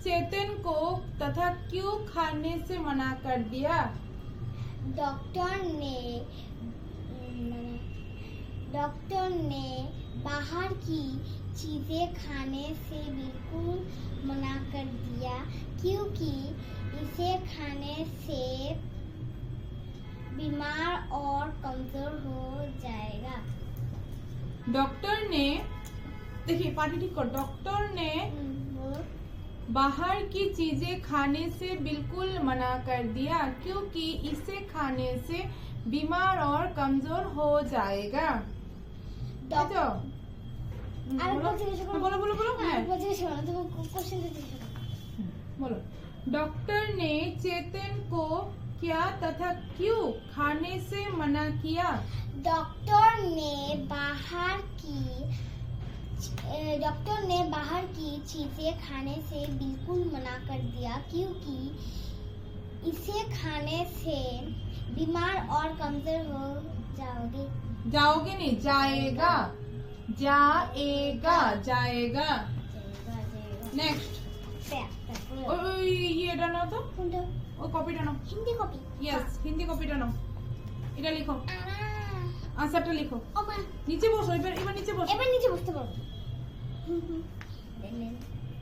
चेतन को तथा क्यों खाने से मना कर दिया? डॉक्टर ने बाहर की चीजें खाने से बिल्कुल मना कर दिया क्योंकि इसे खाने से बीमार और कमजोर हो जाएगा। डॉक्टर ने, देखिए पार्टी ठीक कर, डॉक्टर ने बोलो। बाहर की चीजें खाने से बिल्कुल मना कर दिया क्योंकि इसे खाने से बीमार और कमजोर हो जाएगा। डॉक- तो बोलो बोलो बोलो बोलो हाँ। क्वेश्चन बोलो। डॉक्टर ने चेतन को क्या तथा क्यों खाने से मना किया? डॉक्टर ने बाहर की चीजें खाने से बिल्कुल मना कर दिया क्योंकि इसे खाने से बीमार और कमजोर हो जाओगे। जाओगे नहीं, जाएगा, जाएगा, जाएगा। नेक्स्ट ये টানো তো, ও কপি টানো। Hindi copy. Yes, Hindi copy টানো। এটা লিখো, আনসারটা লিখো। ওমা, নিচে বসো, এবার নিচে বসো। এবার নিচে বসতে পারবো।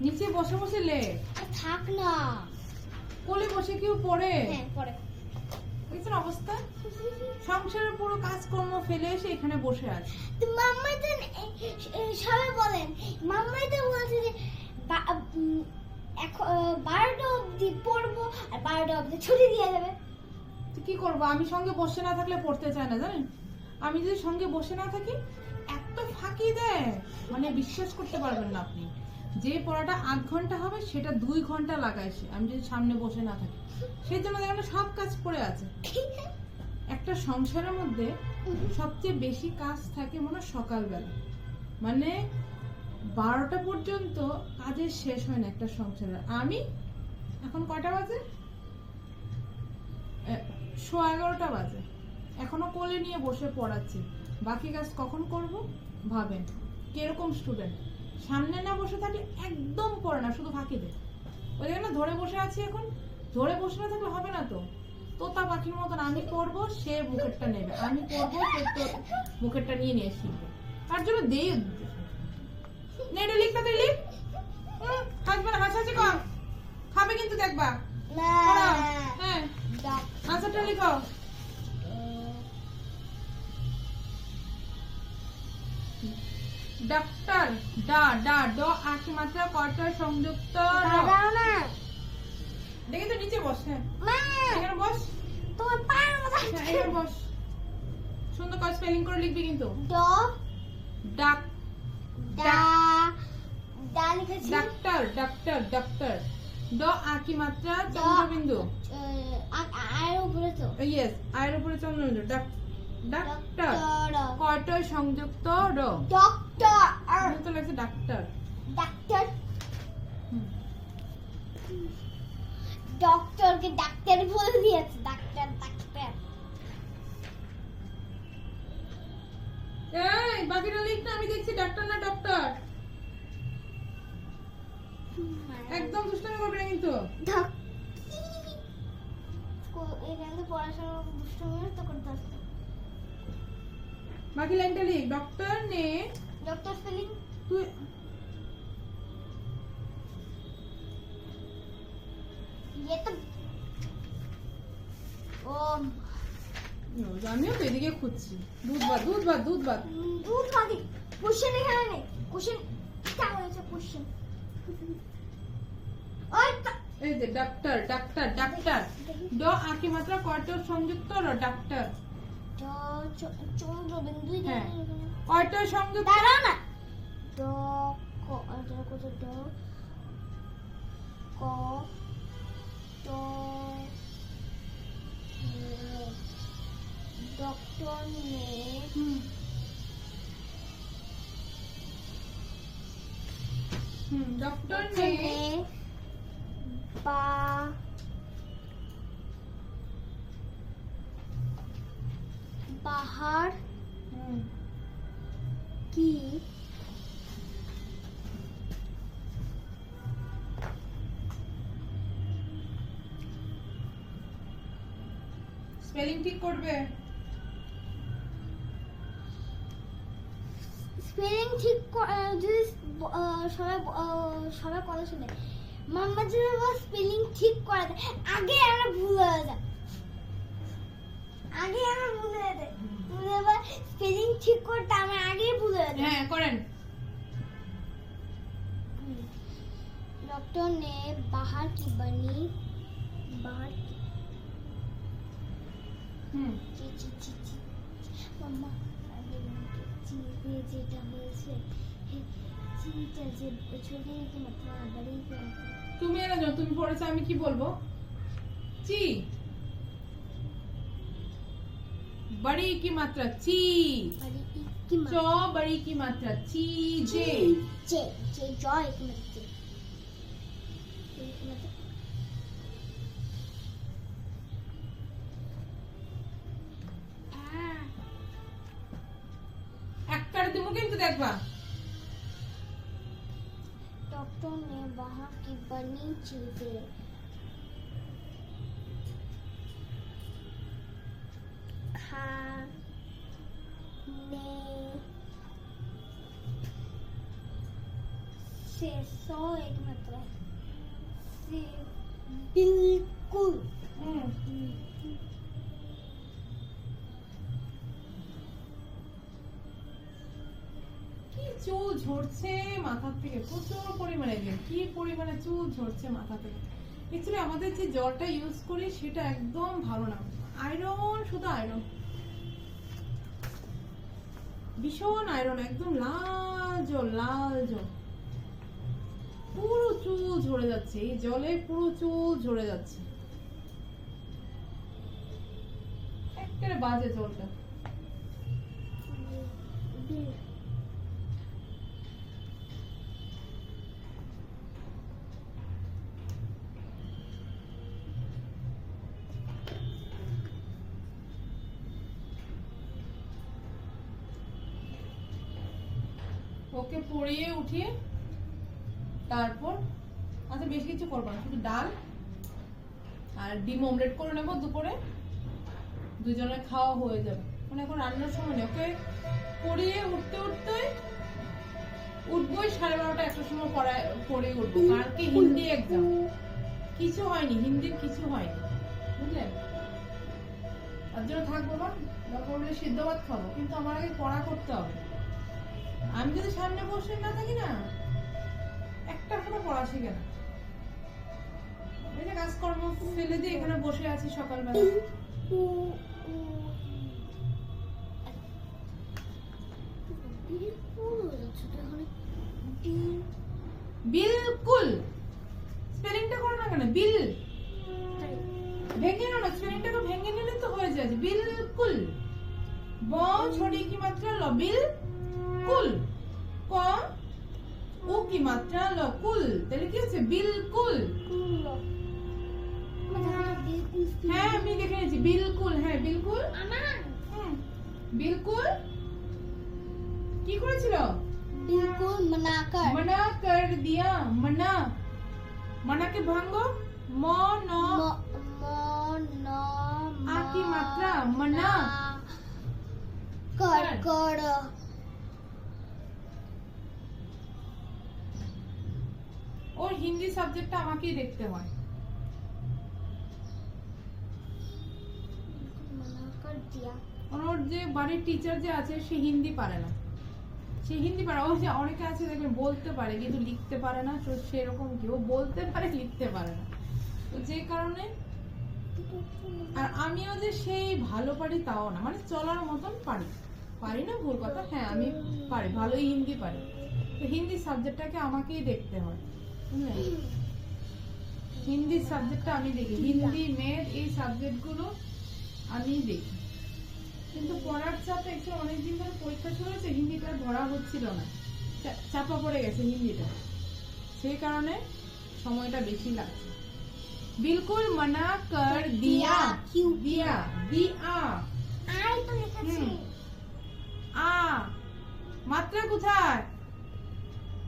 নিচে বসে বসে লে, থাক না, কোলে বসে কেউ পড়ে? হ্যাঁ পরে। দেখছেন অবস্থা, সংসারের পুরো কাজকর্ম ফেলে এসে এখানে বসে আছে। তো মাম্মাই তো সবাই বলেন, মাম্মাই তো বলছে যে 12টা অবধি পড়বো আর 12টা অবধি ছুটি দিয়ে যাবে। তো কি করবো, আমি সঙ্গে বসে না থাকলে পড়তে চায় না জানেন। আমি যদি সঙ্গে বসে না থাকি এত ফাঁকি দেয়, মানে বিশ্বাস করতে পারবেন না আপনি। যে পড়াটা 8 ঘন্টা হবে সেটা 2 ঘন্টা লাগায় সে, আমি যদি সামনে বসে না থাকি। সেই জন্য দেখেন সব কাজ পড়ে আছে। একটা সংসারের মধ্যে সবচেয়ে বেশি কাজ থাকে মনে সকালবেলা, মানে 12টা পর্যন্ত কাজের শেষ হয় না একটা সংসারে। আমি এখন কয়টা বাজে, 11:15 বাজে, এখনো কোলে নিয়ে বসে পড়াচ্ছি। বাকি কাজ কখন করব ভাবেন। কিরকম স্টুডেন্ট, সামনে না বসে থাকলে একদম পড়ে না, শুধু ফাঁকি দেয়। ওই দেখেন না, ধরে বসে আছি এখন, ধরে বসে না থাকলে হবে না তো। তোতা পাখির মতন আমি পড়বো, সে মুখেরটা নেবে, আমি পড়বো, সে তো মুখেরটা নিয়ে নিয়ে শিখবে। তার জন্য দেই নেটে লিখতে দিলি হাসবে না, হাসাহাসি কম, খাবে কিন্তু দেখবা। পড়া, হ্যাঁ আনসারটা লিখো। ডাক্তার, ডা ডা ড আকি মাত্রা কয়টা সংযুক্ত দাঁড়াও না, দেখে তো নিচে বস। হ্যাঁ মা এখানে বস, তোমার পায়ের মধ্যে হ্যাঁ এখানে বস। সুন্দর করে স্পেলিং করে লিখবি কিন্তু। ড ডাক ডা ডা লিখেছি। ডাক্তার, ডাক্তার, ডাক্তার, ড আকি মাত্রা চন্দ্রবিন্দু, আয়ের উপরে তো ইয়েস, আয়ের উপরে চন্দ্রবিন্দু। ডাক্তার কয়টা সংযুক্ত র? ডক্টর, আমি তো লাগছে ডাক্তার। ডাক্তার, ডক্টরকে ডাক্তার বলে দিয়েছে, ডাক্তার ডাক্তার। এই বাকিটা লিখ না, আমি দেখছি ডাক্তার না ডক্টর। একদম দুষ্টামি করবি না কিন্তু। এখানে পড়াশোনা দুষ্টুমি তো করতে আসছে। বাকি লাইনটা লিখ। ডক্টর নে, ডক্টর স্পেলিং তুই ये तो ও আমিও তো এদিকে খুঁজছি। দুধ ভাত, দুধ ভাত, দুধ ভাত। দুধ খাদি কোশ্চেন এখানে নেই, কোশ্চেন কি হয়েছে কোশ্চেন। ওই এই যে ডাক্তার, ডাক্তার, ডাক্তার, ড আকি মাত্রা কয়টা সংযুক্ত র? ডাক্তার চন্দ্রবিন্দু, হ্যাঁ কয়টা সংযুক্ত? দাঁড়াও না, ড ক ড ক ট ডক্টর নে डॉक्टर ने बाहर की স্পেলিং ঠিক করবে। স্পেলিং ঠিক যদি সবাই কথা শুনে মাম্মা যদি স্পেলিং ঠিক করে দেয়, আগে আমরা ভুল হয়ে যায়, তুমি এবার স্পেলিং ঠিক করতে আমার আগেই ভুল হয়ে যায়। হ্যাঁ করেন। डॉक्टर ने बाहर की হুম মাম্মা চিজে যেটা হয়েছে চিটা যে ছোটে কি মাত্রা বড়ি কি মাত্রা তুমি এরা যাও, তুমি পড়েছো, আমি কি বলবো? চি बड़ी की मात्रा ची, बड़ी की चौ बड़ी की मात्रा ची जे, जे जॉय की मात्रा একটা দিমু কিন্তু দেখবা। डॉक्टर ने बाहर की बनी चीजें खाने से सौ एक मतलब से बिल्कुल কি চুল ঝরছে মাথা থেকে, প্রচুর পরিমাণে, কি পরিমাণে চুল ঝরছে মাথা থেকে। অ্যাকচুয়ালি আমাদের যে জলটা ইউজ করি সেটা একদম ভালো না, আয়রন, শুধু আয়রন, ভীষণ আয়রন, একদম লাল জল, পুরো চুল ঝরে যাচ্ছে এই জলে, পুরো চুল ঝরে যাচ্ছে, একেবারে বাজে জলটা। ওকে পরিয়ে উঠিয়ে তারপর আচ্ছা বেশি কিছু করবো না, শুধু ডাল আর ডিম অমলেট করে নেবো দুপুরে, দুজনের খাওয়া হয়ে যাবে। মানে এখন রান্নার সময় নেই, ওকে পরিয়ে উঠতে উঠবোই 12:30 1টার সময় পড়ে উঠবো, কারণ কি হিন্দি এক্সাম, কিছু হয়নি, হিন্দির কিছু হয়নি, বুঝলেন? তার জন্য থাকবো না, দরকার হলে সিদ্ধ ভাত খাবো, কিন্তু আমার আগে পড়া করতে হবে। আমি যদি সামনে বসে না থাকি না, একটা কোনো পড়া শিখে না। এই যে কাজকর্ম ফেলে দিয়ে এখানে বসে আছি সকালবেলা। বিলকুল স্পেলিংটা করো না কেন? বিল ভেঙে নাও না, স্পেলিংটাকে ভেঙে নিলে তো হয়ে যায়। বিলকুল, ব ছড়ি কি মাত্রা ল, বিল কুল, ক ও কি মাত্রা ল, কুল, তাহলে কি হচ্ছে? বিলকুল। হ্যাঁ আমি দেখে নিয়েছি, বিলকুল, হ্যাঁ বিলকুল, বিলকুল কি করেছিল? बिल्कुल मना कर दिया, मना के भांगो, म न आ की मात्रा मना कर ওর হিন্দি সাবজেক্টটা আমাকেই দেখতে হয়। ওর যে বাড়ির টিচার যে আছে সে হিন্দি পারে না, সে হিন্দি পারে, ও যে অনেকে আছে দেখবেন বলতে পারে কিন্তু লিখতে পারে না, তো সেরকম কি ও বলতে পারে লিখতে পারে না, তো যে কারণে। আর আমিও যে সেই ভালো পারি তাও না, মানে চলার মতন পারি না, ভুল কথা, হ্যাঁ আমি পারি, ভালোই হিন্দি পারি, তো হিন্দি সাবজেক্টটাকে আমাকেই দেখতে হয়, বুঝলেন? হিন্দি সাবজেক্টটা আমি দেখি, হিন্দি ম্যাথ এই সাবজেক্টগুলো আমি দেখি, কিন্তু পড়ার চাপে একটু অনেকদিন ধরে পরীক্ষা চলেছে, হিন্দিটা ধরা হচ্ছিল না, চাপা পড়ে গেছে হিন্দিটা, সেই কারণে সময়টা বেশি লাগছে। बिल्कुल मना कर दिया, दिया, दिया, आई तो लिखेছি आ মাত্রা কোথায়?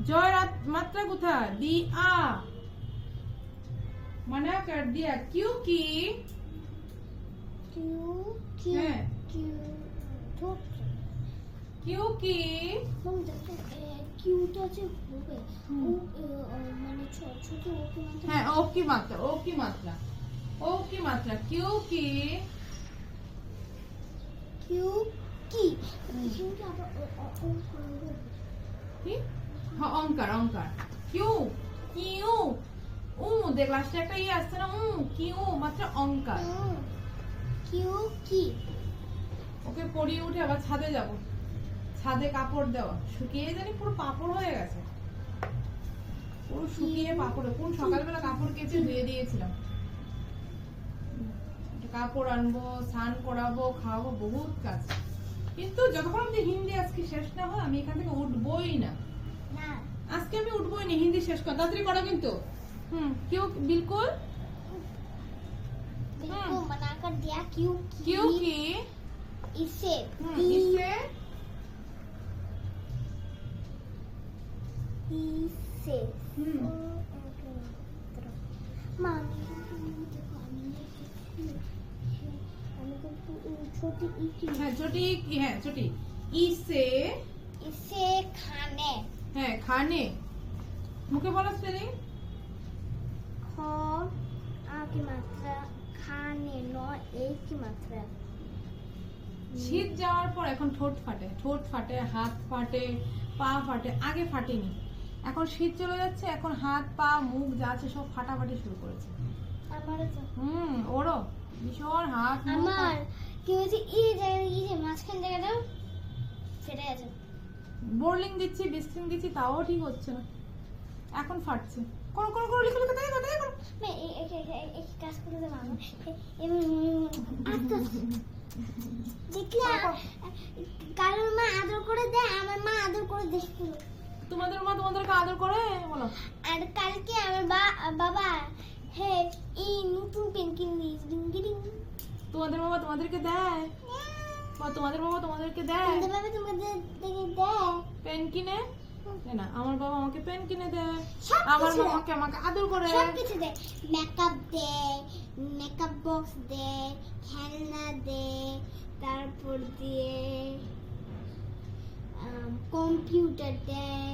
জয় মাত্রা কোথায়? दिया, मना कर दिया क्योंकि কিউ কিউ হ্যাঁ। কিউ ঠোঁট কিউ কি মম দেখো কিউটা আছে হবে হুম। মানে ছোট ছোট ওকে মানে হ্যাঁ ও কি মাত্রা ও কি মাত্রা ও কি মাত্রা কিউ কি কিউ কি কিউটা আবার ও করবে কি হ্যাঁ অঙ্কার অঙ্কার কিউ কিউ উ দেখ লাস্টে একটা ই আসছে না কিউ মাত্রা অঙ্কার কিউ কি ওকে পড়িয়ে উঠে আবার ছাদে যাব ছাদে কাপড় দেওয়া শুকিয়ে জানি পুরো পাপড় হয়ে গেছে পুরো শুকিয়ে পাপড় কোন সকালবেলা কাপড় কেচে ধুয়ে দিয়েছিলাম একটা কাপড় আনবো স্নান করাবো খাওয়াবো বহুত কাজ কিন্তু যতক্ষণ অব্দি হিন্দি আজকে শেষ না হয় আমি এখান থেকে উঠবোই না না আজকে আমি উঠবোই না হিন্দি শেষ কর তাড়াতাড়ি করো কিন্তু क्यों बिल्कुल बिल्कुल मना कर दिया क्यों क्योंकि इसे इससे इसे मामी छोटी ई की हाँ छोटी है छोटी इसे इसे खाने है खाने मुझे बोला स्पेलिंग ख आ की मात्रा खाने न एक की मात्रा শীত যাওয়ার পর এখন ঠোঁট ফাটে হাত ফাটে পা ফাটে আগে ফাটেনি এখন শীত চলে যাচ্ছে এখন হাত পা মুখ যা আছে সব ফাটাফাটি শুরু করেছে আমারও তো ওরও ভীষণ হাত মুখ আমার কি হয়েছে এই জায়গাটা এই যে মাঝখান জায়গাটা ফেটে গেছে বোর্লিং দিচ্ছি বিস্টিং দিচ্ছি তাও ঠিক হচ্ছে না এখন ফাটছে করো করো করো লিখো লিখো তাই করো मैं एक কাজ করে দেব আমি আচ্ছা দেখলা কারণ মা আদর করে দেয় আমার মা আদর করে দেখতো তোমাদের মা তোমাদেরকে আদর করে বলো আর কালকে আমার বাবা হে এই নতুন পেন কিনে ডিং তোমাদের বাবা তোমাদেরকে দেয় বা তোমাদের বাবা তোমাদেরকে দেয় তোমাদের বাবা তোমাদের দেখে দেয় পেন কিনে দেয় না আমার বাবা আমাকে পেন কিনে দেয় সব আমার কিছু মামাকে আমাকে আদর করে সব কিছু দেয় মেকআপ দেয় মেকআপ বক্স দেয় খেলনা দেয় তারপর দিয়ে কম্পিউটার দেয়